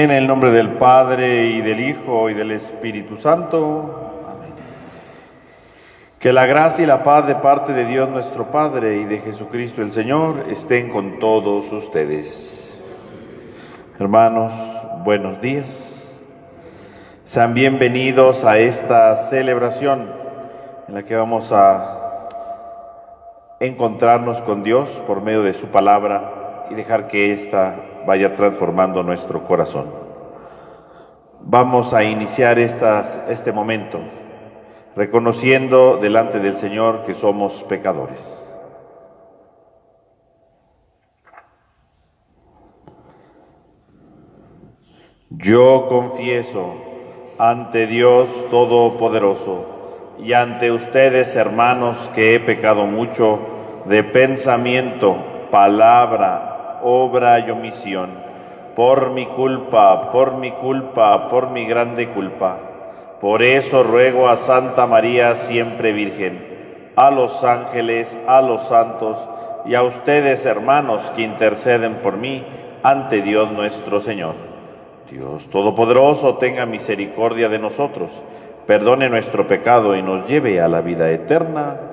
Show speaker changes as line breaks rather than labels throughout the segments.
En el nombre del Padre, y del Hijo, y del Espíritu Santo. Amén. Que la gracia y la paz de parte de Dios nuestro Padre y de Jesucristo el Señor estén con todos ustedes. Hermanos, buenos días. Sean bienvenidos a esta celebración en la que vamos a encontrarnos con Dios por medio de su palabra y dejar que ésta vaya transformando nuestro corazón. Vamos a iniciar este momento reconociendo delante del Señor que somos pecadores. Yo confieso ante Dios Todopoderoso y ante ustedes, hermanos, que he pecado mucho de pensamiento, palabra, obra y omisión, por mi culpa, por mi grande culpa. Por eso ruego a Santa María, siempre Virgen, a los ángeles, a los santos y a ustedes, hermanos, que interceden por mí ante Dios nuestro Señor. Dios Todopoderoso tenga misericordia de nosotros, perdone nuestro pecado y nos lleve a la vida eterna.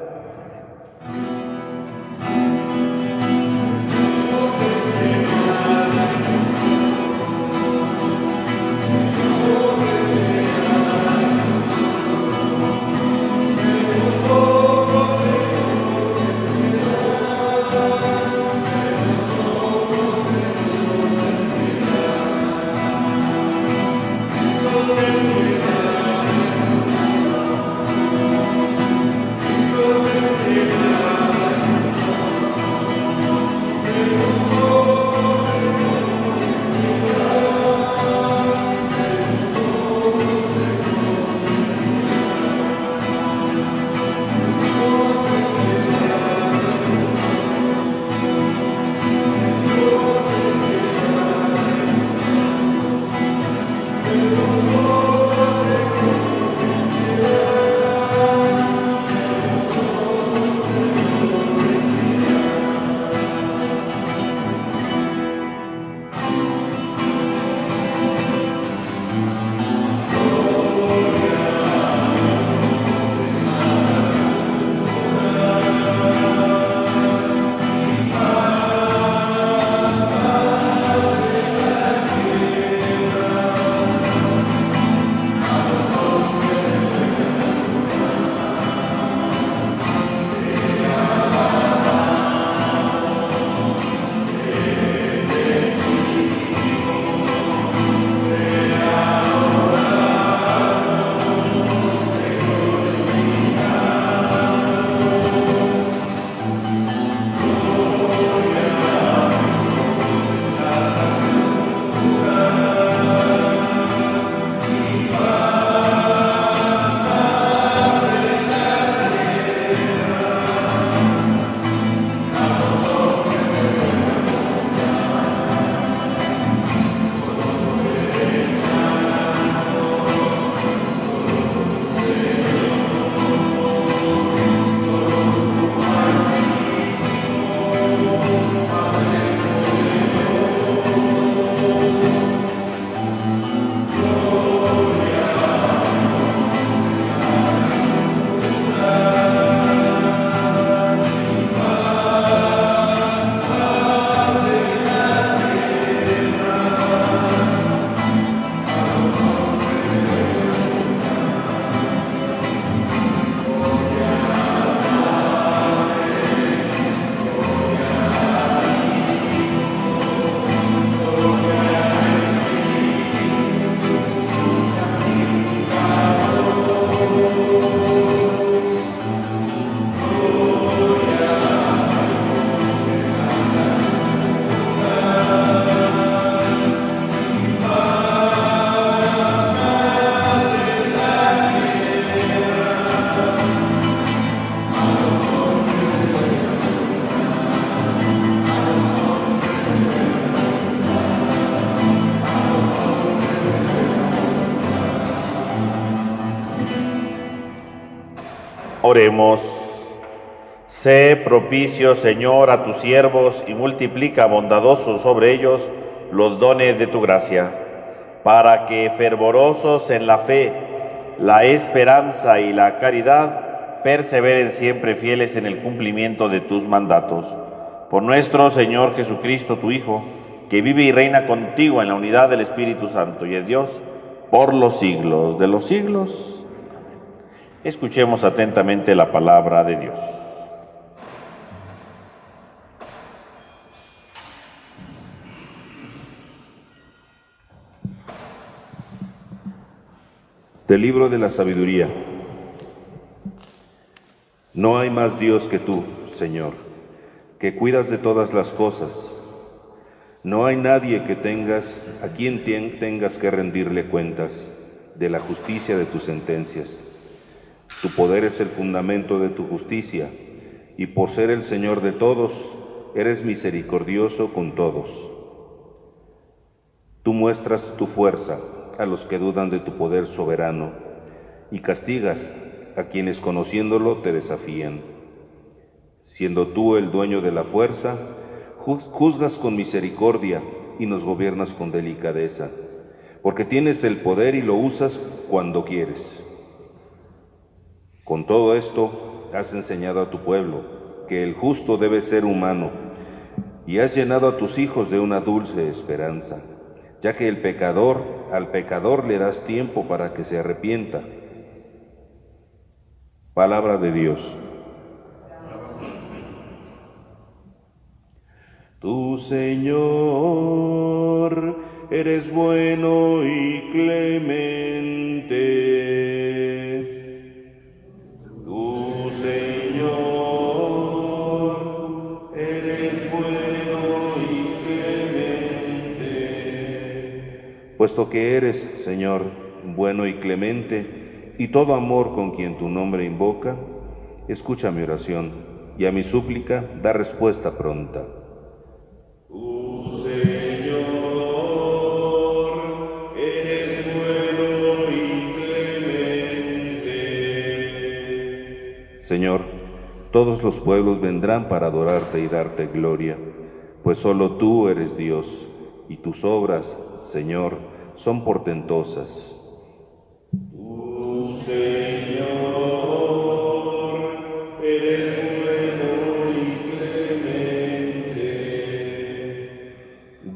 Oremos. Sé propicio, Señor, a tus siervos y multiplica bondadosos sobre ellos los dones de tu gracia, para que, fervorosos en la fe, la esperanza y la caridad, perseveren siempre fieles en el cumplimiento de tus mandatos. Por nuestro Señor Jesucristo, tu Hijo, que vive y reina contigo en la unidad del Espíritu Santo y es Dios, por los siglos de los siglos. Amén. Escuchemos atentamente la palabra de Dios.
Del libro de la sabiduría. No hay más Dios que tú, Señor, que cuidas de todas las cosas. No hay nadie a quien tengas que rendirle cuentas de la justicia de tus sentencias. Tu poder es el fundamento de tu justicia, y por ser el Señor de todos, eres misericordioso con todos. Tú muestras tu fuerza a los que dudan de tu poder soberano, y castigas a quienes conociéndolo te desafían. Siendo tú el dueño de la fuerza, juzgas con misericordia y nos gobiernas con delicadeza, porque tienes el poder y lo usas cuando quieres. Con todo esto has enseñado a tu pueblo que el justo debe ser humano, y has llenado a tus hijos de una dulce esperanza, ya que al pecador le das tiempo para que se arrepienta. Palabra de Dios. Tú, Señor, eres bueno y clemente. Tú, Señor, eres bueno y clemente. Puesto que eres, Señor, bueno y clemente, y todo amor con quien tu nombre invoca, escucha mi oración, y a mi súplica da respuesta pronta. Tú, Señor, eres bueno y clemente. Señor, todos los pueblos vendrán para adorarte y darte gloria, pues solo tú eres Dios, y tus obras, Señor, son portentosas. Tú, Señor, eres bueno y clemente.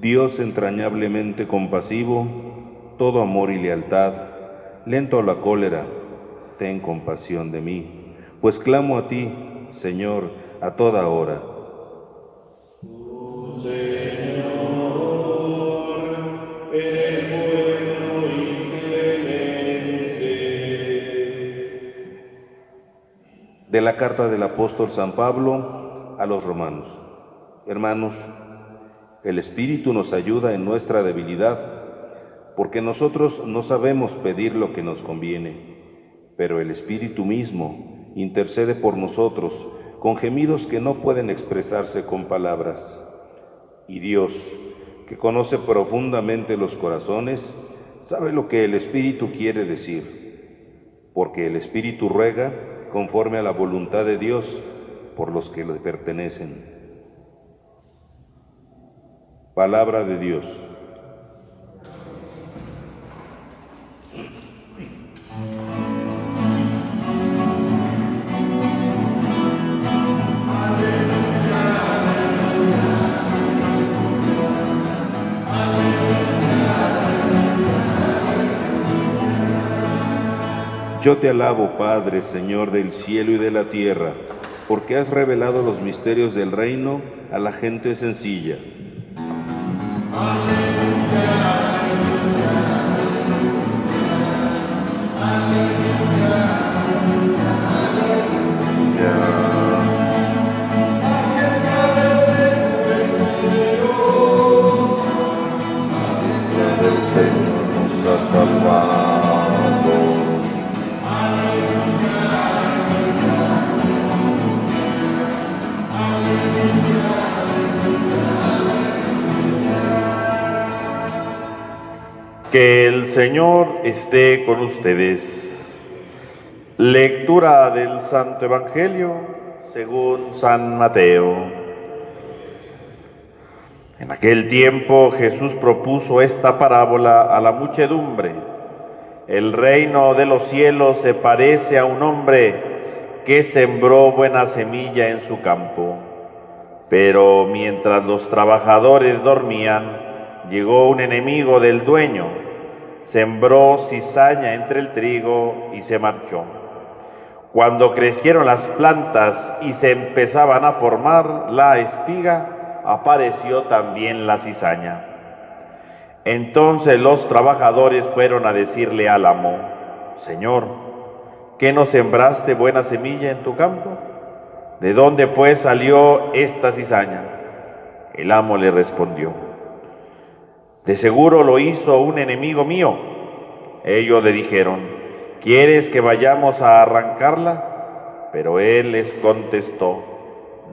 Dios entrañablemente compasivo, todo amor y lealtad, lento a la cólera, ten compasión de mí, pues clamo a ti, Señor, a toda hora. Tú, Señor, eres bueno y clemente. De la carta del apóstol San Pablo a los romanos. Hermanos, el Espíritu nos ayuda en nuestra debilidad, porque nosotros no sabemos pedir lo que nos conviene, pero el Espíritu mismo intercede por nosotros con gemidos que no pueden expresarse con palabras. Y Dios, que conoce profundamente los corazones, sabe lo que el Espíritu quiere decir, porque el Espíritu ruega conforme a la voluntad de Dios por los que le pertenecen. Palabra de Dios. Yo te alabo, Padre, Señor del cielo y de la tierra, porque has revelado los misterios del reino a la gente sencilla.
Que el Señor esté con ustedes. Lectura del Santo Evangelio según San Mateo. En aquel tiempo Jesús propuso esta parábola a la muchedumbre. El reino de los cielos se parece a un hombre que sembró buena semilla en su campo. Pero mientras los trabajadores dormían, llegó un enemigo del dueño, sembró cizaña entre el trigo y se marchó. Cuando crecieron las plantas y se empezaban a formar la espiga, apareció también la cizaña. Entonces los trabajadores fueron a decirle al amo: Señor, ¿qué no sembraste buena semilla en tu campo? ¿De dónde pues salió esta cizaña? El amo le respondió: de seguro lo hizo un enemigo mío. Ellos le dijeron: ¿quieres que vayamos a arrancarla? Pero él les contestó: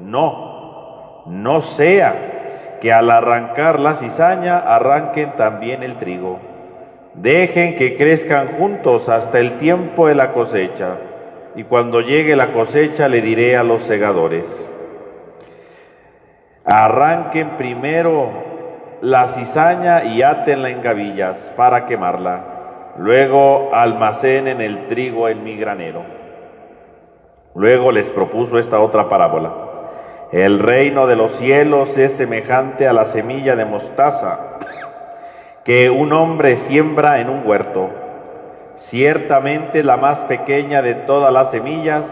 no sea que al arrancar la cizaña arranquen también el trigo. Dejen que crezcan juntos hasta el tiempo de la cosecha, y cuando llegue la cosecha le diré a los segadores: arranquen primero la cizaña y átenla en gavillas para quemarla. Luego almacenen el trigo en mi granero. Luego les propuso esta otra parábola: el reino de los cielos es semejante a la semilla de mostaza que un hombre siembra en un huerto. Ciertamente la más pequeña de todas las semillas,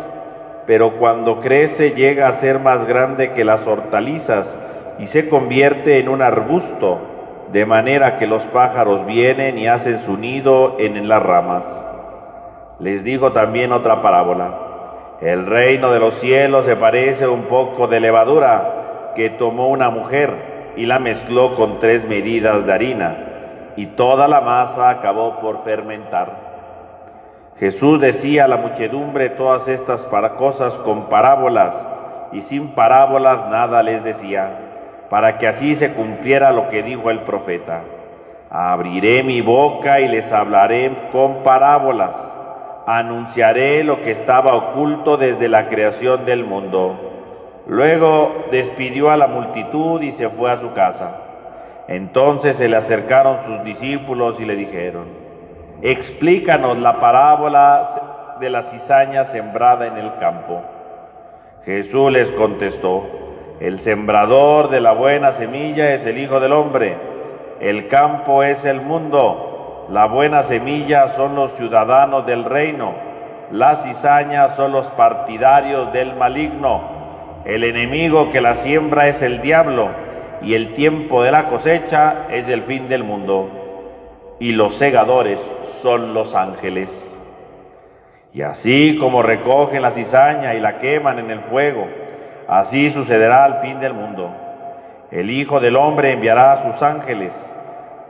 pero cuando crece llega a ser más grande que las hortalizas y se convierte en un arbusto, de manera que los pájaros vienen y hacen su nido en las ramas. Les dijo también otra parábola: el reino de los cielos se parece un poco de levadura que tomó una mujer y la mezcló con 3 medidas de harina, y toda la masa acabó por fermentar. Jesús decía a la muchedumbre todas estas cosas con parábolas, y sin parábolas nada les decía, para que así se cumpliera lo que dijo el profeta: abriré mi boca y les hablaré con parábolas, anunciaré lo que estaba oculto desde la creación del mundo. Luego despidió a la multitud y se fue a su casa. Entonces se le acercaron sus discípulos y le dijeron: explícanos la parábola de la cizaña sembrada en el campo. Jesús les contestó: el sembrador de la buena semilla es el Hijo del Hombre. El campo es el mundo. La buena semilla son los ciudadanos del reino. La cizaña son los partidarios del maligno. El enemigo que la siembra es el diablo, y el tiempo de la cosecha es el fin del mundo. Y los segadores son los ángeles. Y así como recogen la cizaña y la queman en el fuego, así sucederá al fin del mundo. El Hijo del Hombre enviará a sus ángeles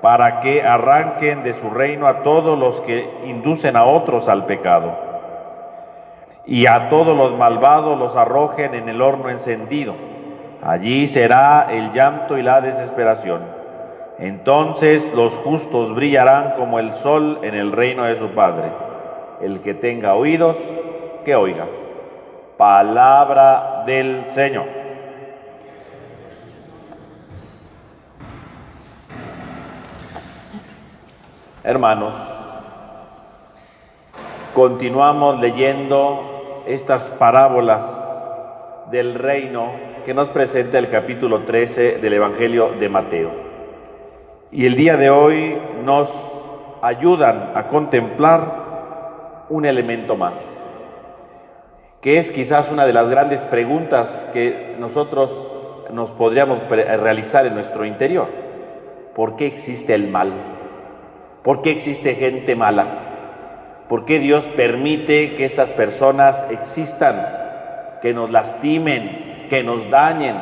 para que arranquen de su reino a todos los que inducen a otros al pecado, y a todos los malvados los arrojen en el horno encendido. Allí será el llanto y la desesperación. Entonces los justos brillarán como el sol en el reino de su Padre. El que tenga oídos, que oiga. Palabra del Señor. Hermanos, continuamos leyendo estas parábolas del reino que nos presenta el capítulo 13 del Evangelio de Mateo. Y el día de hoy nos ayudan a contemplar un elemento más, que es quizás una de las grandes preguntas que nosotros nos podríamos realizar en nuestro interior. ¿Por qué existe el mal? ¿Por qué existe gente mala? ¿Por qué Dios permite que estas personas existan, que nos lastimen, que nos dañen,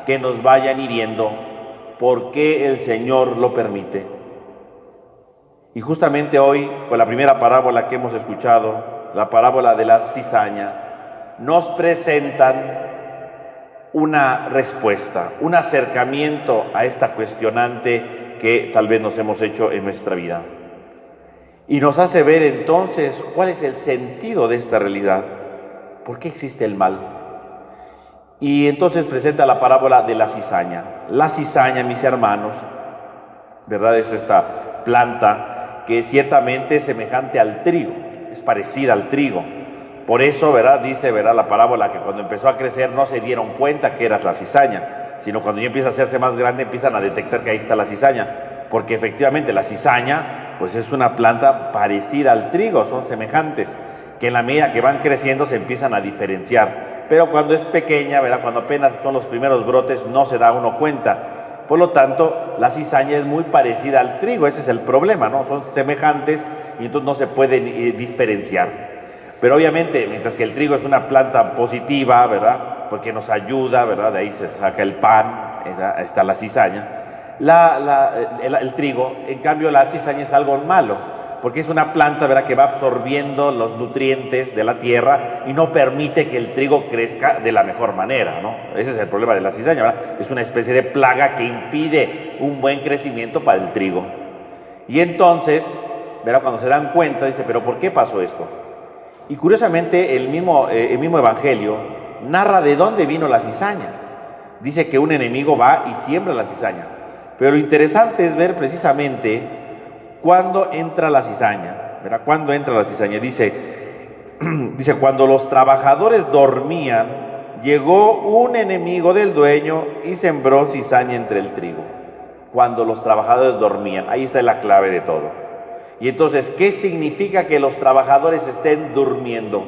que nos vayan hiriendo? ¿Por qué el Señor lo permite? Y justamente hoy, con la primera parábola que hemos escuchado, la parábola de la cizaña, nos presentan una respuesta, un acercamiento a esta cuestionante que tal vez nos hemos hecho en nuestra vida. Y nos hace ver entonces cuál es el sentido de esta realidad. ¿Por qué existe el mal? Y entonces presenta la parábola de la cizaña. La cizaña, mis hermanos, ¿verdad? Es esta planta que ciertamente es semejante al trigo, es parecida al trigo. Por eso, ¿verdad? Dice, ¿verdad? La parábola que cuando empezó a crecer no se dieron cuenta que era la cizaña, sino cuando ya empieza a hacerse más grande empiezan a detectar que ahí está la cizaña, porque efectivamente la cizaña pues es una planta parecida al trigo, son semejantes, que en la medida que van creciendo se empiezan a diferenciar. Pero cuando es pequeña, ¿verdad? Cuando apenas son los primeros brotes, no se da uno cuenta. Por lo tanto, la cizaña es muy parecida al trigo, ese es el problema, ¿no? Son semejantes y entonces no se pueden diferenciar. Pero obviamente, mientras que el trigo es una planta positiva, ¿verdad? Porque nos ayuda, ¿verdad? De ahí se saca el pan, está la cizaña. El trigo, en cambio, la cizaña es algo malo, porque es una planta, ¿verdad?, que va absorbiendo los nutrientes de la tierra y no permite que el trigo crezca de la mejor manera, ¿no? Ese es el problema de la cizaña, ¿verdad? Es una especie de plaga que impide un buen crecimiento para el trigo. Y entonces, ¿verdad?, cuando se dan cuenta, dice, ¿pero por qué pasó esto? Y curiosamente, el mismo Evangelio narra de dónde vino la cizaña. Dice que un enemigo va y siembra la cizaña. Pero lo interesante es ver precisamente ¿cuándo entra la cizaña? ¿Verdad? ¿Cuándo entra la cizaña? Dice, cuando los trabajadores dormían, llegó un enemigo del dueño y sembró cizaña entre el trigo. Cuando los trabajadores dormían, ahí está la clave de todo. Y entonces, ¿qué significa que los trabajadores estén durmiendo?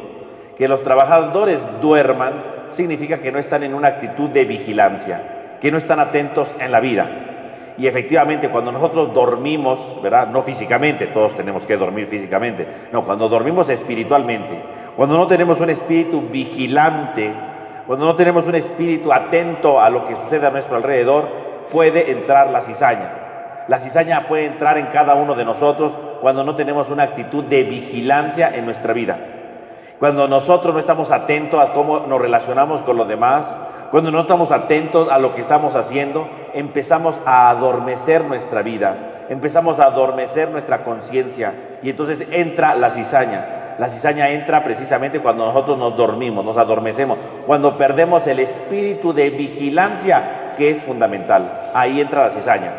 Que los trabajadores duerman significa que no están en una actitud de vigilancia, que no están atentos en la vida. Y efectivamente, cuando nosotros dormimos, ¿verdad? No físicamente, todos tenemos que dormir físicamente. No, cuando dormimos espiritualmente, cuando no tenemos un espíritu vigilante, cuando no tenemos un espíritu atento a lo que sucede a nuestro alrededor, puede entrar la cizaña. La cizaña puede entrar en cada uno de nosotros cuando no tenemos una actitud de vigilancia en nuestra vida. Cuando nosotros no estamos atentos a cómo nos relacionamos con los demás, cuando no estamos atentos a lo que estamos haciendo, empezamos a adormecer nuestra vida, empezamos a adormecer nuestra conciencia y entonces entra la cizaña. La cizaña entra precisamente cuando nosotros nos dormimos, nos adormecemos, cuando perdemos el espíritu de vigilancia que es fundamental. Ahí entra la cizaña,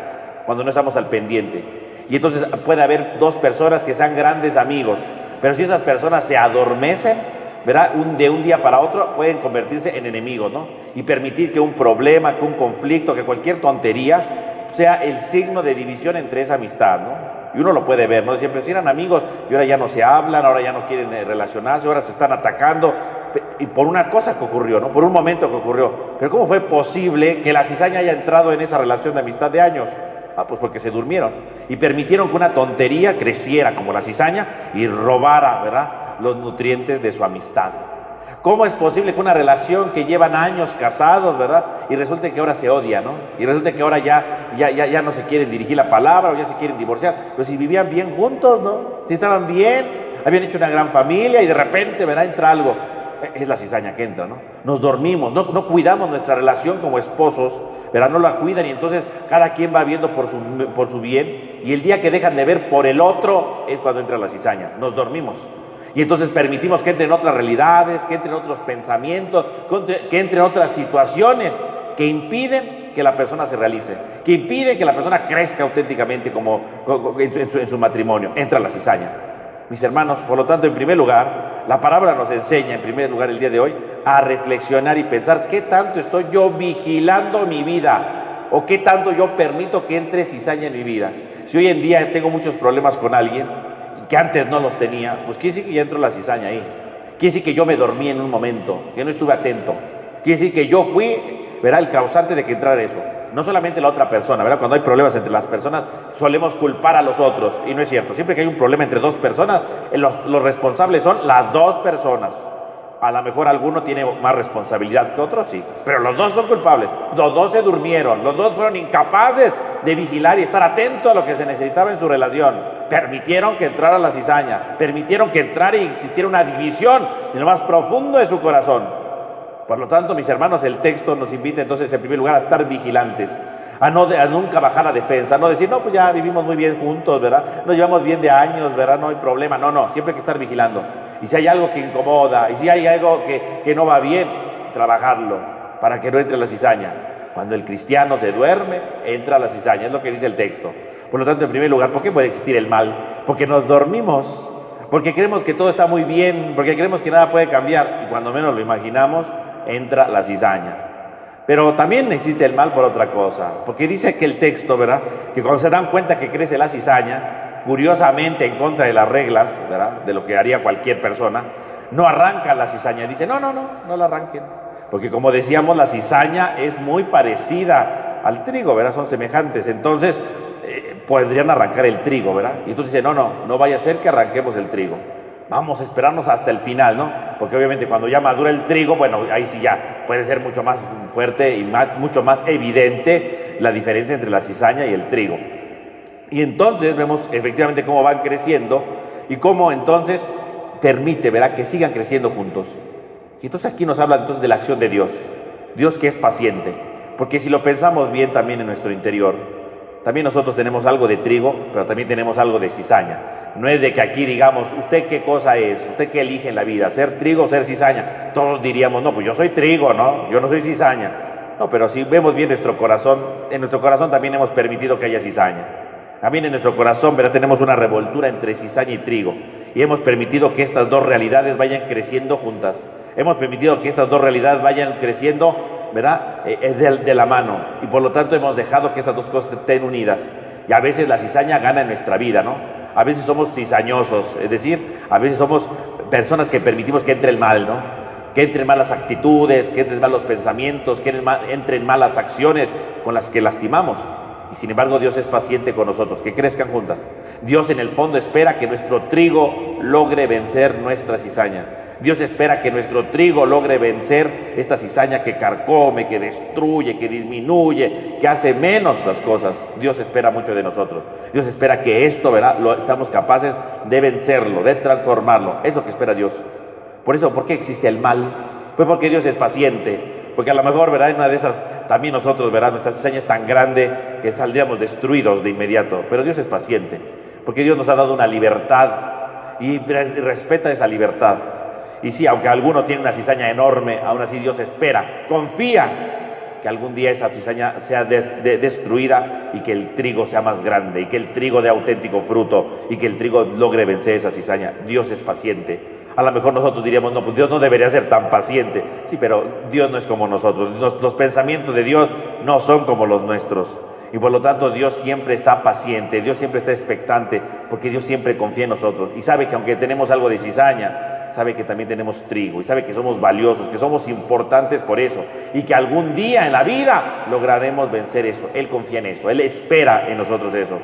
cuando no estamos al pendiente. Y entonces puede haber dos personas que sean grandes amigos, pero si esas personas se adormecen, ¿verdad? De un día para otro pueden convertirse en enemigos, ¿no? Y permitir que un problema, que un conflicto, que cualquier tontería sea el signo de división entre esa amistad, ¿no? Y uno lo puede ver, ¿no? Siempre si eran amigos y ahora ya no se hablan, ahora ya no quieren relacionarse, ahora se están atacando, y por una cosa que ocurrió, ¿no? Por un momento que ocurrió. Pero ¿cómo fue posible que la cizaña haya entrado en esa relación de amistad de años? Pues porque se durmieron y permitieron que una tontería creciera como la cizaña y robara, ¿verdad?, los nutrientes de su amistad. ¿Cómo es posible que una relación que llevan años casados, ¿verdad?, y resulte que ahora se odia, ¿no? Y resulte que ahora ya no se quieren dirigir la palabra o ya se quieren divorciar. Pero si vivían bien juntos, ¿no? Si estaban bien, habían hecho una gran familia y de repente, ¿verdad?, entra algo. Es la cizaña que entra, ¿no? Nos dormimos, no cuidamos nuestra relación como esposos, ¿verdad? No la cuidan y entonces cada quien va viendo por su bien y el día que dejan de ver por el otro es cuando entra la cizaña. Nos dormimos. Y entonces permitimos que entren otras realidades, que entren otros pensamientos, que entren otras situaciones que impiden que la persona se realice, que impiden que la persona crezca auténticamente en su matrimonio. Entra la cizaña. Mis hermanos, por lo tanto, en primer lugar, la palabra nos enseña, en primer lugar, el día de hoy, a reflexionar y pensar qué tanto estoy yo vigilando mi vida o qué tanto yo permito que entre cizaña en mi vida. Si hoy en día tengo muchos problemas con alguien, que antes no los tenía, pues quiere decir que ya entró la cizaña ahí. Quiere decir que yo me dormí en un momento, que no estuve atento. Quiere decir que yo fui, ¿verdad?, el causante de que entrara eso. No solamente la otra persona, ¿verdad? Cuando hay problemas entre las personas, solemos culpar a los otros. Y no es cierto. Siempre que hay un problema entre dos personas, los responsables son las dos personas. A lo mejor alguno tiene más responsabilidad que otro, sí. Pero los dos son culpables. Los dos se durmieron. Los dos fueron incapaces de vigilar y estar atentos a lo que se necesitaba en su relación. Permitieron que entrara la cizaña. Permitieron que entrara y existiera una división en lo más profundo de su corazón. Por lo tanto, mis hermanos, el texto nos invita entonces en primer lugar a estar vigilantes, a nunca bajar a defensa, a no decir, no, pues ya vivimos muy bien juntos, ¿verdad? Nos llevamos bien de años, ¿verdad? No hay problema. No, siempre hay que estar vigilando. Y si hay algo que incomoda, y si hay algo que no va bien, trabajarlo para que no entre la cizaña. Cuando el cristiano se duerme, entra la cizaña, es lo que dice el texto. Por lo tanto, en primer lugar, ¿por qué puede existir el mal? Porque nos dormimos, porque creemos que todo está muy bien, porque creemos que nada puede cambiar, y cuando menos lo imaginamos, entra la cizaña. Pero también existe el mal por otra cosa, porque dice que el texto, ¿verdad?, que cuando se dan cuenta que crece la cizaña, curiosamente en contra de las reglas, ¿verdad?, de lo que haría cualquier persona, no arrancan la cizaña. Dice, no la arranquen, porque como decíamos, la cizaña es muy parecida al trigo, ¿verdad?, son semejantes. Entonces podrían arrancar el trigo, ¿verdad? Y entonces dice, no vaya a ser que arranquemos el trigo, vamos a esperarnos hasta el final, ¿no? Porque obviamente cuando ya madura el trigo, bueno, ahí sí ya puede ser mucho más fuerte y mucho más evidente la diferencia entre la cizaña y el trigo. Y entonces vemos efectivamente cómo van creciendo y cómo entonces permite, ¿verdad?, que sigan creciendo juntos. Y entonces aquí nos habla entonces de la acción de Dios, Dios que es paciente, porque si lo pensamos bien también en nuestro interior, también nosotros tenemos algo de trigo, pero también tenemos algo de cizaña. No es de que aquí digamos, ¿usted qué cosa es? ¿Usted qué elige en la vida? ¿Ser trigo o ser cizaña? Todos diríamos, no, pues yo soy trigo, ¿no? Yo no soy cizaña. No, pero si vemos bien nuestro corazón, en nuestro corazón también hemos permitido que haya cizaña. También en nuestro corazón, ¿verdad?, tenemos una revoltura entre cizaña y trigo. Y hemos permitido que estas dos realidades vayan creciendo juntas. Hemos permitido que estas dos realidades vayan creciendo, ¿verdad?, de la mano, y por lo tanto hemos dejado que estas dos cosas estén unidas, y a veces la cizaña gana en nuestra vida, ¿no? A veces somos cizañosos, es decir, a veces somos personas que permitimos que entre el mal, ¿no? Que entren malas actitudes, que entren malos pensamientos, que entren malas acciones con las que lastimamos, y sin embargo Dios es paciente con nosotros, que crezcan juntas. Dios en el fondo espera que nuestro trigo logre vencer nuestra cizaña. Dios espera que nuestro trigo logre vencer esta cizaña que carcome, que destruye, que disminuye, que hace menos las cosas. Dios espera mucho de nosotros. Dios espera que esto, ¿verdad?, seamos capaces de vencerlo, de transformarlo. Es lo que espera Dios. Por eso, ¿por qué existe el mal? Pues porque Dios es paciente. Porque a lo mejor, ¿verdad?, en una de esas, también nosotros, ¿verdad?, nuestra cizaña es tan grande que saldríamos destruidos de inmediato. Pero Dios es paciente, porque Dios nos ha dado una libertad y respeta esa libertad. Y sí, aunque alguno tiene una cizaña enorme, aún así Dios espera, confía que algún día esa cizaña sea destruida y que el trigo sea más grande, y que el trigo dé auténtico fruto, y que el trigo logre vencer esa cizaña. Dios es paciente. A lo mejor nosotros diríamos, no, pues Dios no debería ser tan paciente. Sí, pero Dios no es como nosotros. Los pensamientos de Dios no son como los nuestros. Y por lo tanto Dios siempre está paciente, Dios siempre está expectante, porque Dios siempre confía en nosotros. Y sabe que aunque tenemos algo de cizaña, sabe que también tenemos trigo, y sabe que somos valiosos, que somos importantes por eso, y que algún día en la vida lograremos vencer eso. Él confía en eso, Él espera en nosotros eso.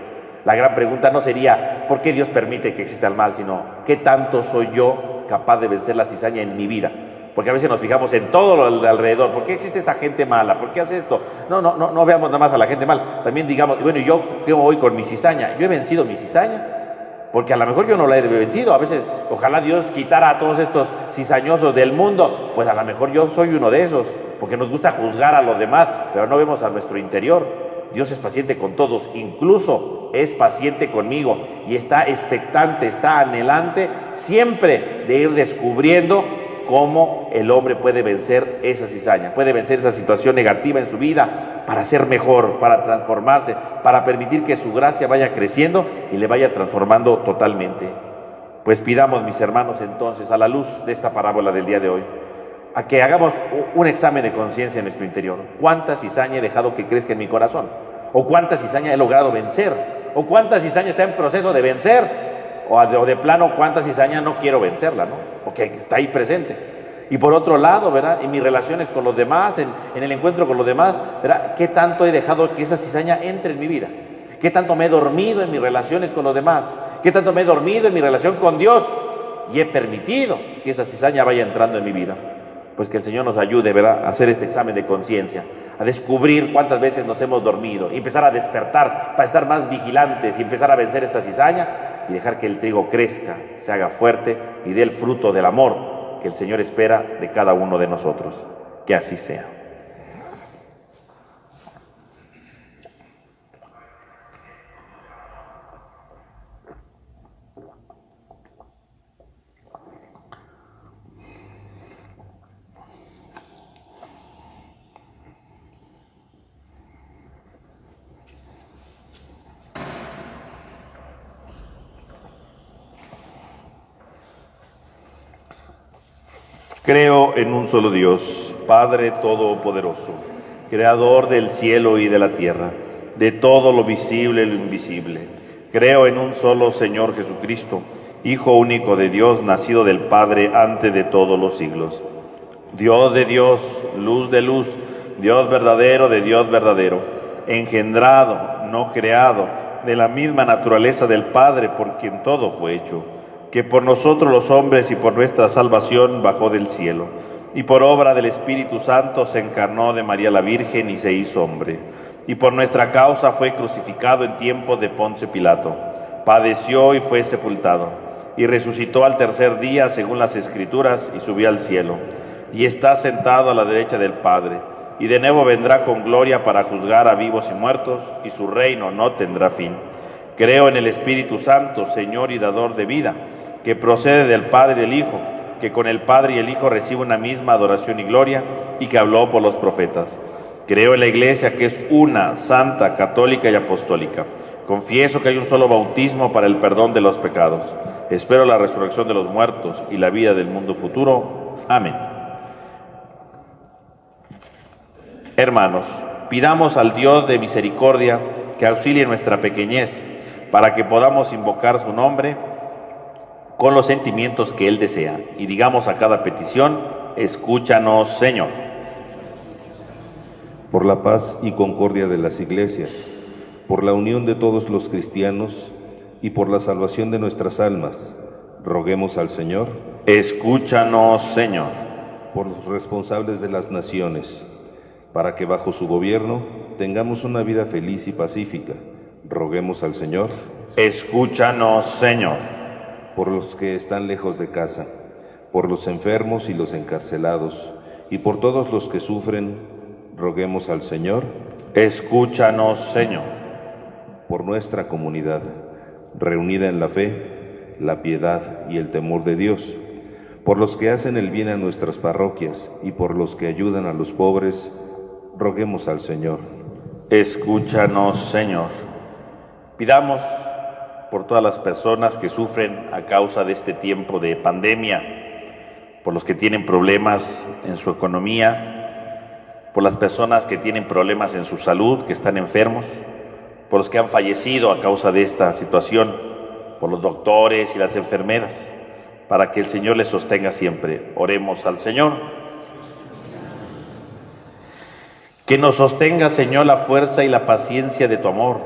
La gran pregunta no sería ¿por qué Dios permite que exista el mal?, sino ¿qué tanto soy yo capaz de vencer la cizaña en mi vida? Porque a veces nos fijamos en todo lo de alrededor. ¿Por qué existe esta gente mala? ¿Por qué hace esto? No veamos nada más a la gente mala. También digamos, bueno, ¿yo cómo voy con mi cizaña? ¿Yo he vencido mi cizaña? Porque a lo mejor yo no la he vencido. A veces, ojalá Dios quitara a todos estos cizañosos del mundo. Pues a lo mejor yo soy uno de esos, porque nos gusta juzgar a los demás, pero no vemos a nuestro interior. Dios es paciente con todos, incluso es paciente conmigo, y está expectante, está anhelante siempre de ir descubriendo cómo el hombre puede vencer esa cizaña, puede vencer esa situación negativa en su vida para ser mejor, para transformarse, para permitir que su gracia vaya creciendo y le vaya transformando totalmente. Pues pidamos, mis hermanos, entonces, a la luz de esta parábola del día de hoy, a que hagamos un examen de conciencia en nuestro interior. ¿Cuánta cizaña he dejado que crezca en mi corazón? ¿O cuánta cizaña he logrado vencer? ¿O cuánta cizaña está en proceso de vencer? O de plano, cuánta cizaña no quiero vencerla, ¿no? Porque está ahí presente. Y por otro lado, ¿verdad?, en mis relaciones con los demás, en el encuentro con los demás, ¿verdad?, ¿qué tanto he dejado que esa cizaña entre en mi vida? ¿Qué tanto me he dormido en mis relaciones con los demás? ¿Qué tanto me he dormido en mi relación con Dios? Y he permitido que esa cizaña vaya entrando en mi vida. Pues que el Señor nos ayude, ¿verdad?, a hacer este examen de conciencia, a descubrir cuántas veces nos hemos dormido, y empezar a despertar para estar más vigilantes y empezar a vencer esa cizaña y dejar que el trigo crezca, se haga fuerte y dé el fruto del amor que el Señor espera de cada uno de nosotros. Que así sea. Creo en un solo Dios, Padre Todopoderoso, Creador del cielo y de la tierra, de todo lo visible y lo invisible. Creo en un solo Señor Jesucristo, Hijo único de Dios, nacido del Padre antes de todos los siglos. Dios de Dios, luz de luz, Dios verdadero de Dios verdadero, engendrado, no creado, de la misma naturaleza del Padre, por quien todo fue hecho, que por nosotros los hombres y por nuestra salvación bajó del cielo, y por obra del Espíritu Santo se encarnó de María la Virgen y se hizo hombre, y por nuestra causa fue crucificado en tiempo de Poncio Pilato, padeció y fue sepultado, y resucitó al tercer día según las Escrituras, y subió al cielo, y está sentado a la derecha del Padre, y de nuevo vendrá con gloria para juzgar a vivos y muertos, y su reino no tendrá fin. Creo en el Espíritu Santo, Señor y dador de vida, que procede del Padre y del Hijo, que con el Padre y el Hijo recibe una misma adoración y gloria, y que habló por los profetas. Creo en la Iglesia, que es una, santa, católica y apostólica. Confieso que hay un solo bautismo para el perdón de los pecados. Espero la resurrección de los muertos y la vida del mundo futuro. Amén. Hermanos, pidamos al Dios de misericordia que auxilie nuestra pequeñez, para que podamos invocar su nombre con los sentimientos que Él desea. Y digamos a cada petición: escúchanos, Señor.
Por la paz y concordia de las iglesias, por la unión de todos los cristianos y por la salvación de nuestras almas, roguemos al Señor.
Escúchanos, Señor.
Por los responsables de las naciones, para que bajo su gobierno tengamos una vida feliz y pacífica, roguemos al Señor.
Escúchanos, Señor.
Por los que están lejos de casa, por los enfermos y los encarcelados, y por todos los que sufren, roguemos al Señor.
Escúchanos, Señor.
Por nuestra comunidad, reunida en la fe, la piedad y el temor de Dios, por los que hacen el bien a nuestras parroquias y por los que ayudan a los pobres, roguemos al Señor.
Escúchanos, Señor. Pidamos por todas las personas que sufren a causa de este tiempo de pandemia, por los que tienen problemas en su economía, por las personas que tienen problemas en su salud, que están enfermos, por los que han fallecido a causa de esta situación, por los doctores y las enfermeras, para que el Señor les sostenga siempre. Oremos al Señor. Que nos sostenga, Señor, la fuerza y la paciencia de tu amor,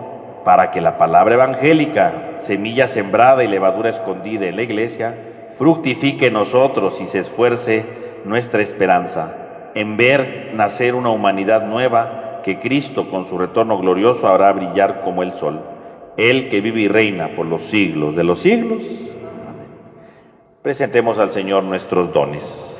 para que la palabra evangélica, semilla sembrada y levadura escondida en la Iglesia, fructifique en nosotros y se esfuerce nuestra esperanza en ver nacer una humanidad nueva que Cristo con su retorno glorioso hará brillar como el sol. Él que vive y reina por los siglos de los siglos. Amén. Presentemos al Señor nuestros dones.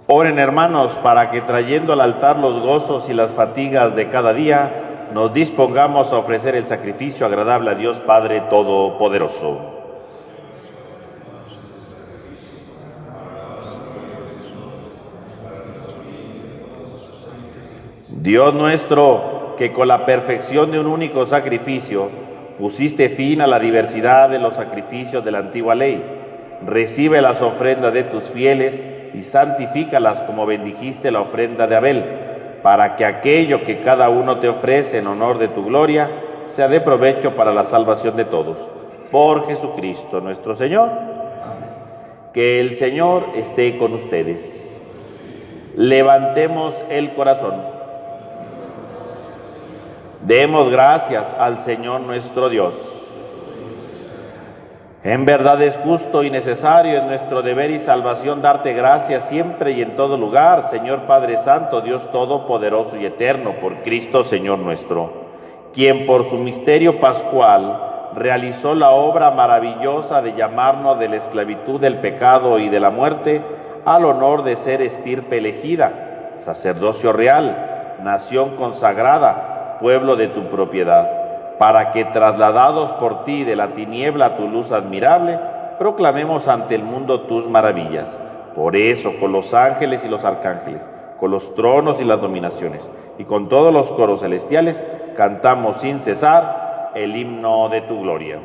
Oren, hermanos, para que trayendo al altar los gozos y las fatigas de cada día, nos dispongamos a ofrecer el sacrificio agradable a Dios Padre Todopoderoso. Dios nuestro, que con la perfección de un único sacrificio pusiste fin a la diversidad de los sacrificios de la antigua ley, recibe las ofrendas de tus fieles y santifícalas como bendijiste la ofrenda de Abel, para que aquello que cada uno te ofrece en honor de tu gloria sea de provecho para la salvación de todos. Por Jesucristo nuestro Señor. Que el Señor esté con ustedes. Levantemos el corazón. Demos gracias al Señor nuestro Dios. En verdad es justo y necesario, en nuestro deber y salvación, darte gracias siempre y en todo lugar, Señor Padre Santo, Dios Todopoderoso y Eterno, por Cristo Señor nuestro, quien por su misterio pascual realizó la obra maravillosa de llamarnos de la esclavitud del pecado y de la muerte al honor de ser estirpe elegida, sacerdocio real, nación consagrada, pueblo de tu propiedad, para que trasladados por ti de la tiniebla a tu luz admirable, proclamemos ante el mundo tus maravillas. Por eso, con los ángeles y los arcángeles, con los tronos y las dominaciones, y con todos los coros celestiales, cantamos sin cesar el himno de tu gloria.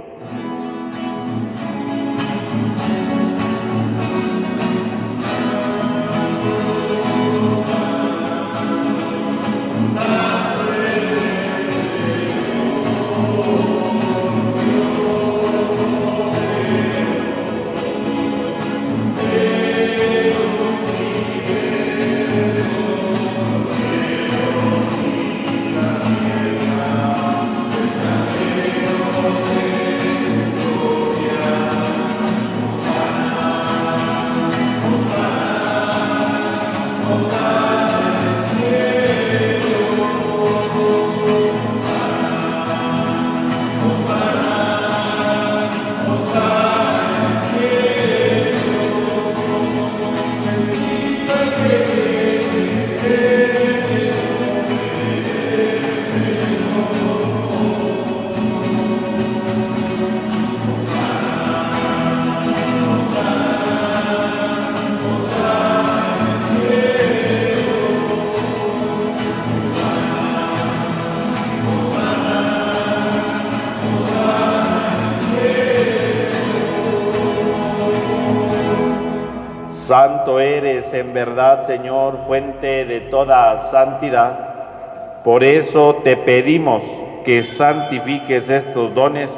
Santo eres en verdad, Señor, fuente de toda santidad. Por eso te pedimos que santifiques estos dones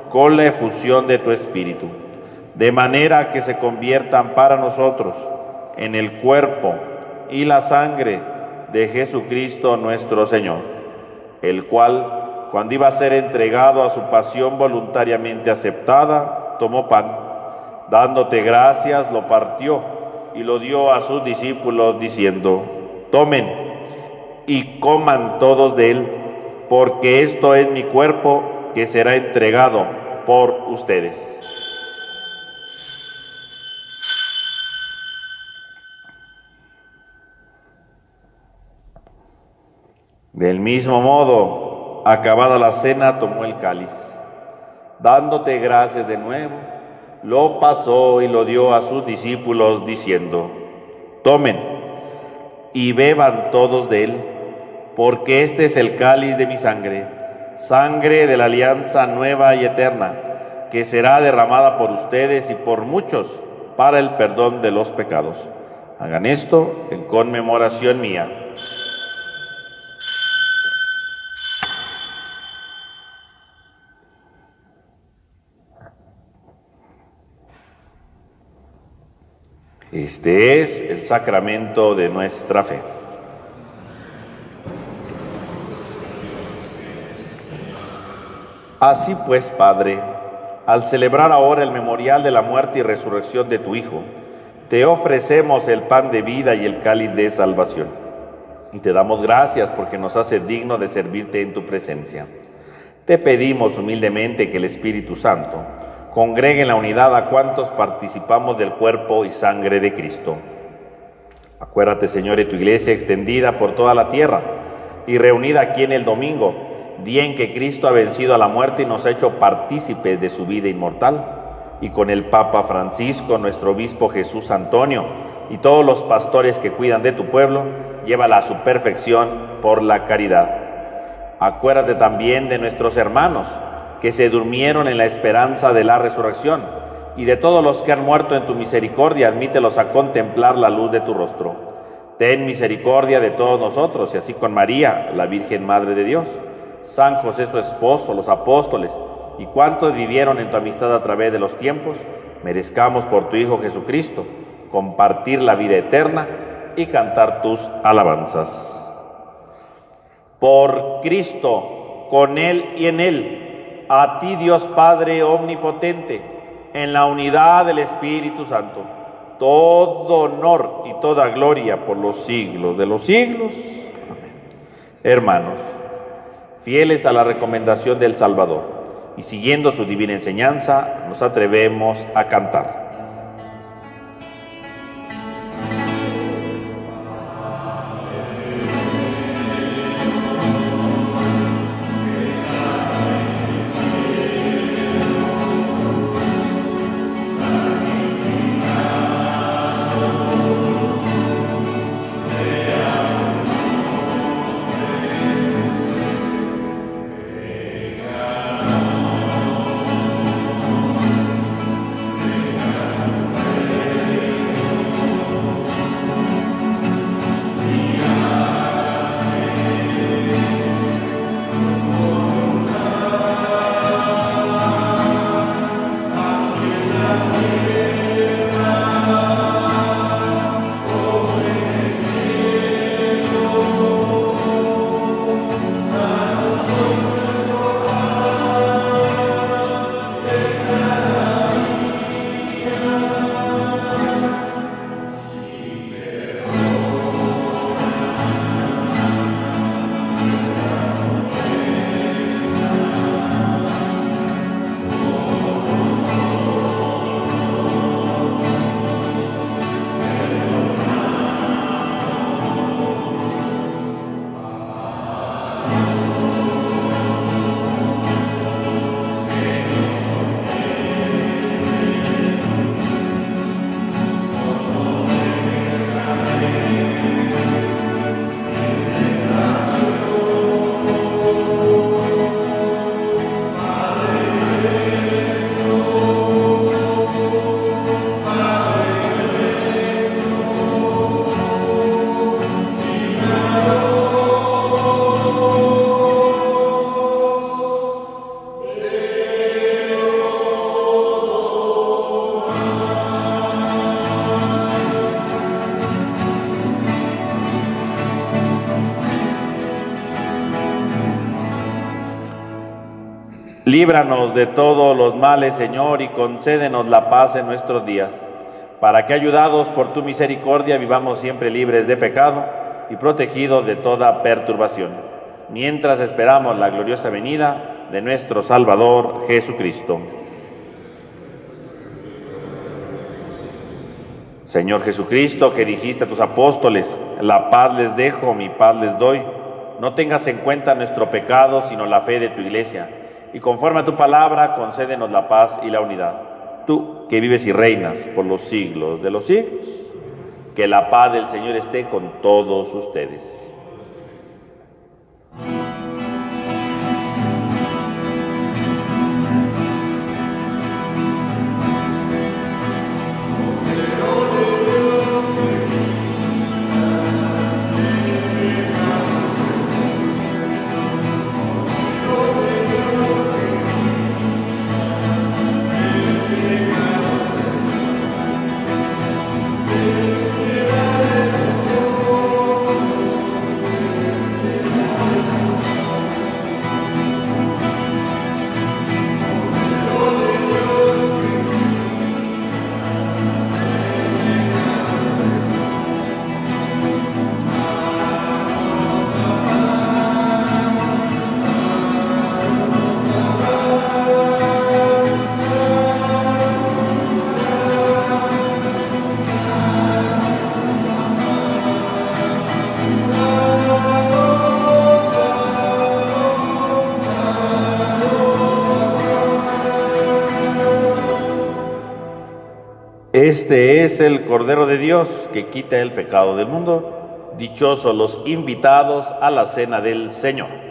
con la efusión de tu Espíritu, de manera que se conviertan para nosotros en el cuerpo y la sangre de Jesucristo nuestro Señor, el cual, cuando iba a ser entregado a su pasión voluntariamente aceptada, tomó pan, dándote gracias, lo partió y lo dio a sus discípulos diciendo: tomen y coman todos de él, porque esto es mi cuerpo que será entregado por ustedes. Del mismo modo, acabada la cena, tomó el cáliz, dándote gracias de nuevo, lo pasó y lo dio a sus discípulos diciendo: tomen y beban todos de él, porque este es el cáliz de mi sangre, sangre de la alianza nueva y eterna, que será derramada por ustedes y por muchos para el perdón de los pecados. Hagan esto en conmemoración mía. Este es el sacramento de nuestra fe. Así pues, Padre, al celebrar ahora el memorial de la muerte y resurrección de tu Hijo, te ofrecemos el pan de vida y el cáliz de salvación. Y te damos gracias porque nos haces digno de servirte en tu presencia. Te pedimos humildemente que el Espíritu Santo congregue en la unidad a cuantos participamos del cuerpo y sangre de Cristo. Acuérdate, Señor, de tu iglesia extendida por toda la tierra y reunida aquí en el domingo, día en que Cristo ha vencido a la muerte y nos ha hecho partícipes de su vida inmortal. Y con el Papa Francisco, nuestro obispo Jesús Antonio y todos los pastores que cuidan de tu pueblo, llévala a su perfección por la caridad. Acuérdate también de nuestros hermanos que se durmieron en la esperanza de la resurrección, y de todos los que han muerto en tu misericordia, admítelos a contemplar la luz de tu rostro. Ten misericordia de todos nosotros, y así con María, la Virgen Madre de Dios, San José su esposo, los apóstoles, y cuantos vivieron en tu amistad a través de los tiempos, merezcamos por tu Hijo Jesucristo compartir la vida eterna y cantar tus alabanzas. Por Cristo, con Él y en Él, a ti Dios Padre omnipotente, en la unidad del Espíritu Santo, todo honor y toda gloria por los siglos de los siglos. Amén. Hermanos, fieles a la recomendación del Salvador y siguiendo su divina enseñanza, nos atrevemos a cantar. Líbranos de todos los males, Señor, y concédenos la paz en nuestros días, para que, ayudados por tu misericordia, vivamos siempre libres de pecado y protegidos de toda perturbación, mientras esperamos la gloriosa venida de nuestro Salvador Jesucristo. Señor Jesucristo, que dijiste a tus apóstoles, la paz les dejo, mi paz les doy, no tengas en cuenta nuestro pecado, sino la fe de tu iglesia. Y conforme a tu palabra, concédenos la paz y la unidad. Tú, que vives y reinas por los siglos de los siglos, que la paz del Señor esté con todos ustedes. Este es el Cordero de Dios que quita el pecado del mundo. Dichosos los invitados a la cena del Señor.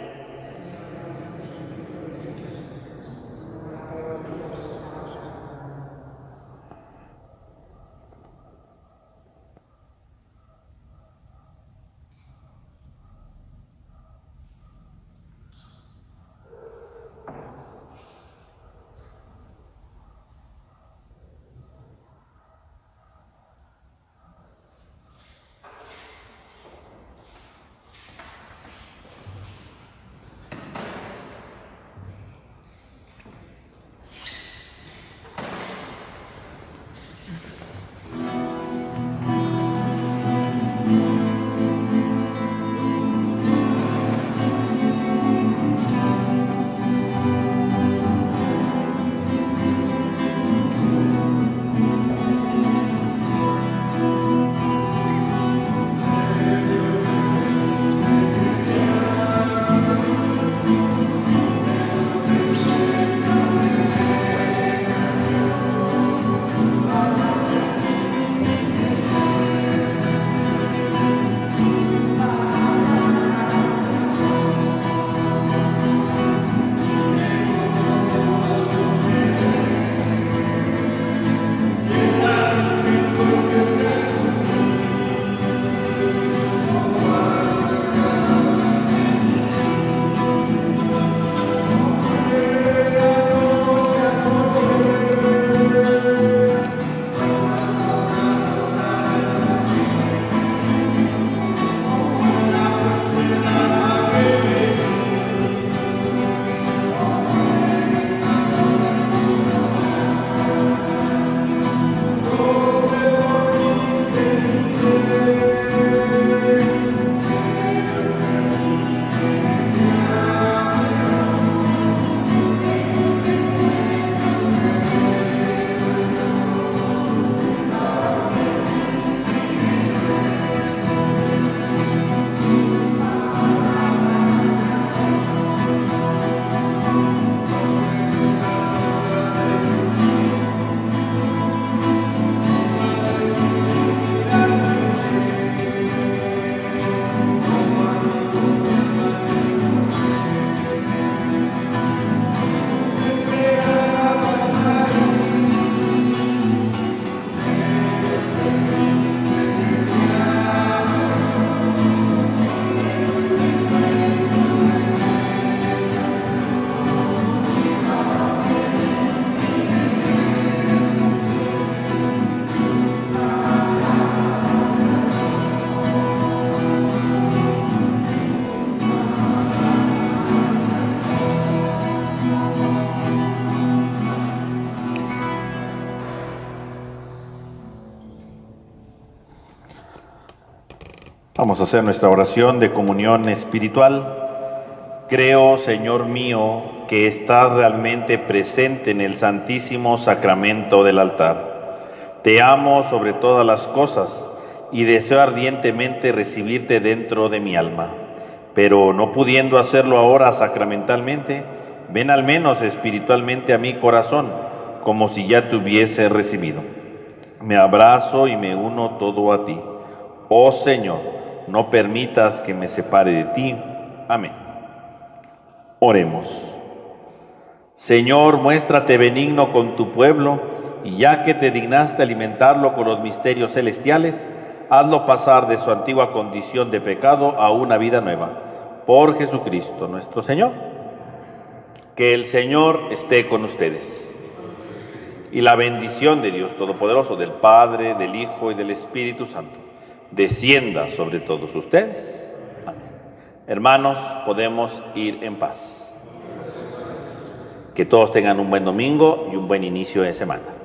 Vamos a hacer nuestra oración de comunión espiritual. Creo, Señor mío, que estás realmente presente en el Santísimo Sacramento del altar. Te amo sobre todas las cosas y deseo ardientemente recibirte dentro de mi alma. Pero no pudiendo hacerlo ahora sacramentalmente, ven al menos espiritualmente a mi corazón, como si ya te hubiese recibido. Me abrazo y me uno todo a ti. Oh Señor, no permitas que me separe de ti. Amén. Oremos. Señor, muéstrate benigno con tu pueblo, y ya que te dignaste alimentarlo con los misterios celestiales, hazlo pasar de su antigua condición de pecado a una vida nueva. Por Jesucristo nuestro Señor. Que el Señor esté con ustedes. Y la bendición de Dios Todopoderoso, del Padre, del Hijo y del Espíritu Santo, descienda sobre todos ustedes. Amén. Hermanos, podemos ir en paz. Que todos tengan un buen domingo y un buen inicio de semana.